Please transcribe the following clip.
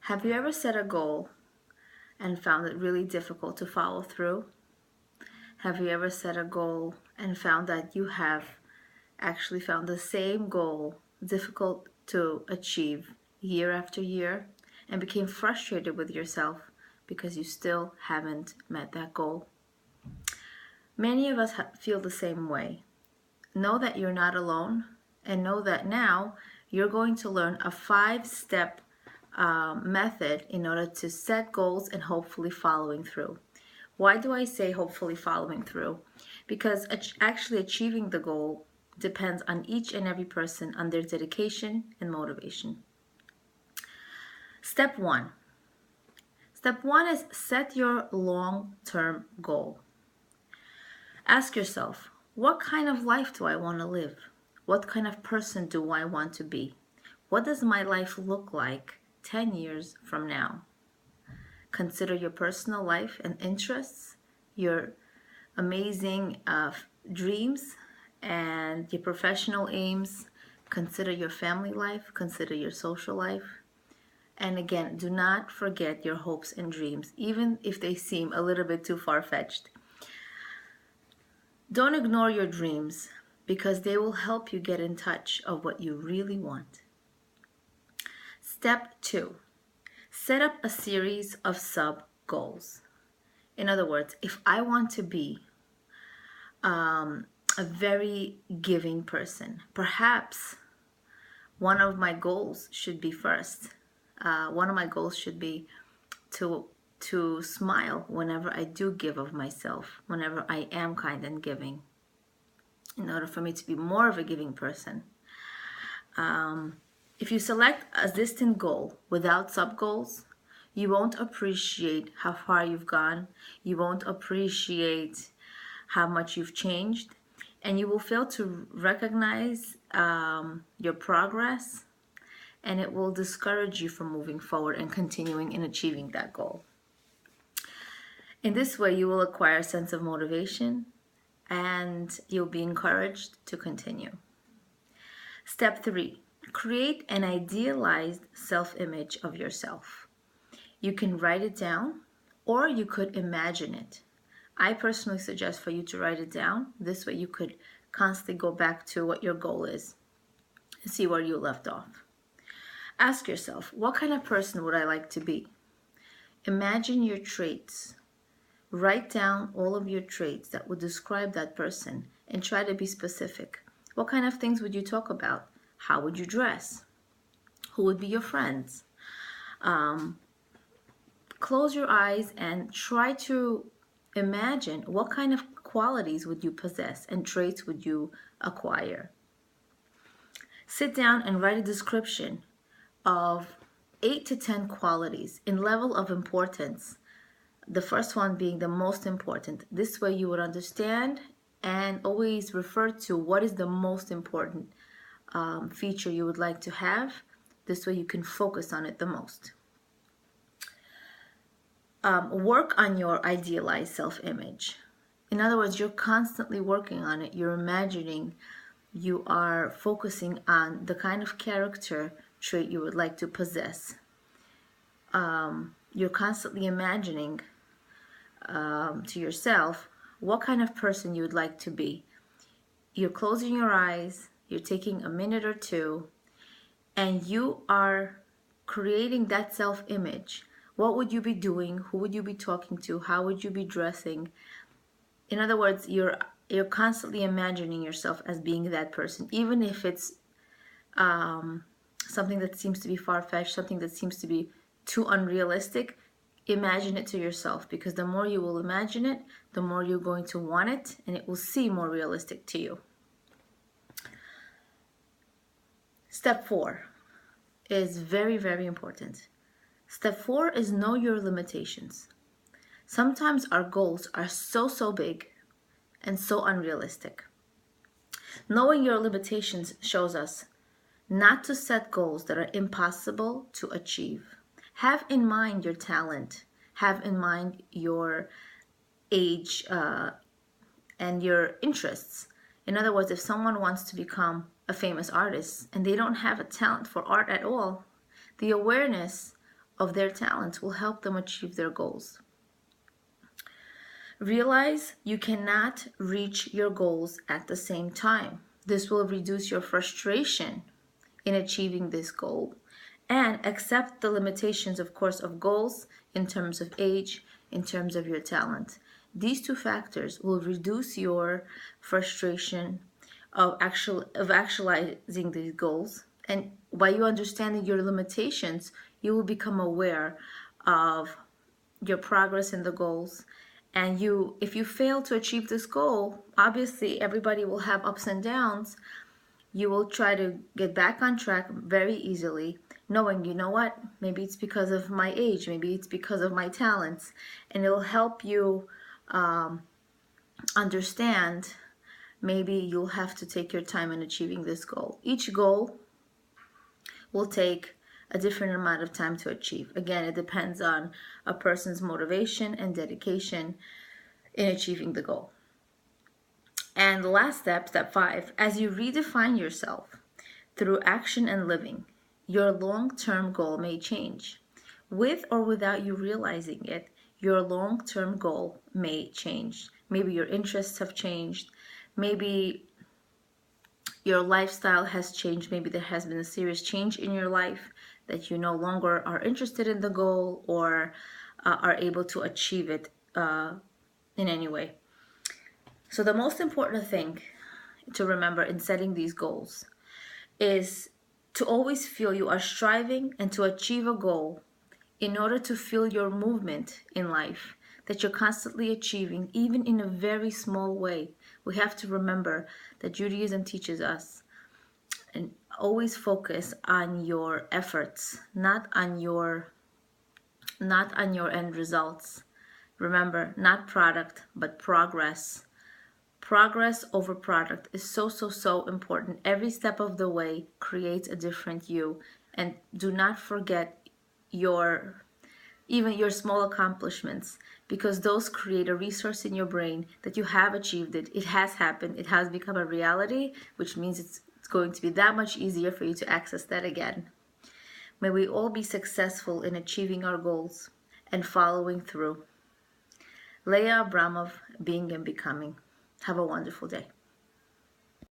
Have you ever set a goal and found it really difficult to follow through? Have you ever set a goal and found that you have actually found the same goal difficult to achieve year after year and became frustrated with yourself because you still haven't met that goal? Many of us feel the same way. Know that you're not alone, and know that now you're going to learn a 5-step method in order to set goals and hopefully following through. Why do I say hopefully following through? Because actually achieving the goal depends on each and every person, on their dedication and motivation. Step one. Step one is set your long-term goal. Ask yourself, what kind of life do I want to live? What kind of person do I want to be? What does my life look like 10 years from now? Consider your personal life and interests, your amazing dreams, and your professional aims. Consider your family life, consider your social life. And again, do not forget your hopes and dreams, even if they seem a little bit too far-fetched. Don't ignore your dreams because they will help you get in touch of what you really want. Step 2. Set up a series of sub-goals. In other words, if I want to be a very giving person, perhaps one of my goals should be one of my goals should be to smile whenever I do give of myself, whenever I am kind and giving, in order for me to be more of a giving person. If you select a distant goal without sub-goals, you won't appreciate how far you've gone, you won't appreciate how much you've changed, and you will fail to recognize your progress, and it will discourage you from moving forward and continuing and achieving that goal. In this way, you will acquire a sense of motivation and you'll be encouraged to continue. Step 3, create an idealized self-image of yourself. You can write it down or you could imagine it. I personally suggest for you to write it down. This way you could constantly go back to what your goal is and see where you left off. Ask yourself, what kind of person would I like to be? Imagine your traits. Write down all of your traits that would describe that person and try to be specific. What kind of things would you talk about? How would you dress? Who would be your friends? Close your eyes and try to imagine what kind of qualities would you possess and traits would you acquire. Sit down and write a description of 8 to 10 qualities in level of importance. The first one being the most important. This way you would understand and always refer to what is the most important feature you would like to have. This way you can focus on it the most. Work on your idealized self-image. In other words, you're constantly working on it. You're imagining, you are focusing on the kind of character trait you would like to possess. You're constantly imagining to yourself what kind of person you would like to be. You're closing your eyes, you're taking a minute or two, and you are creating that self-image. What would you be doing? Who would you be talking to? How would you be dressing? In other words, you're constantly imagining yourself as being that person, even if it's something that seems to be far-fetched, something that seems to be too unrealistic. Imagine it to yourself, because the more you will imagine it, the more you're going to want it, and it will seem more realistic to you. Step 4 is very, very important. Step 4 is know your limitations. Sometimes our goals are so big and so unrealistic. Knowing your limitations shows us not to set goals that are impossible to achieve. Have in mind your talent. Have in mind your age and your interests. In other words, if someone wants to become a famous artist and they don't have a talent for art at all, the awareness of their talents will help them achieve their goals. Realize you cannot reach your goals at the same time. This will reduce your frustration in achieving this goal. And accept the limitations, of course, of goals in terms of age, in terms of your talent. These two factors will reduce your frustration of actualizing these goals. And by you understanding your limitations, you will become aware of your progress in the goals. And if you fail to achieve this goal, obviously everybody will have ups and downs. You will try to get back on track very easily, knowing, you know what, maybe it's because of my age, maybe it's because of my talents, and it'll help you understand maybe you'll have to take your time in achieving this goal. Each goal will take a different amount of time to achieve. Again, it depends on a person's motivation and dedication in achieving the goal. And the last step, step 5, as you redefine yourself through action and living, your long-term goal may change. With or without you realizing it, your long-term goal may change. Maybe your interests have changed. Maybe your lifestyle has changed. Maybe there has been a serious change in your life that you no longer are interested in the goal or are able to achieve it in any way. So the most important thing to remember in setting these goals is to always feel you are striving and to achieve a goal in order to feel your movement in life, that you're constantly achieving, even in a very small way. We have to remember that Judaism teaches us and always focus on your efforts, not on your end results. Remember, not product, but progress. Progress over product is so important. Every step of the way creates a different you. And do not forget even your small accomplishments, because those create a resource in your brain that you have achieved it. It has happened. It has become a reality, which means it's going to be that much easier for you to access that again. May we all be successful in achieving our goals and following through. Leah Abramov, Being and Becoming. Have a wonderful day.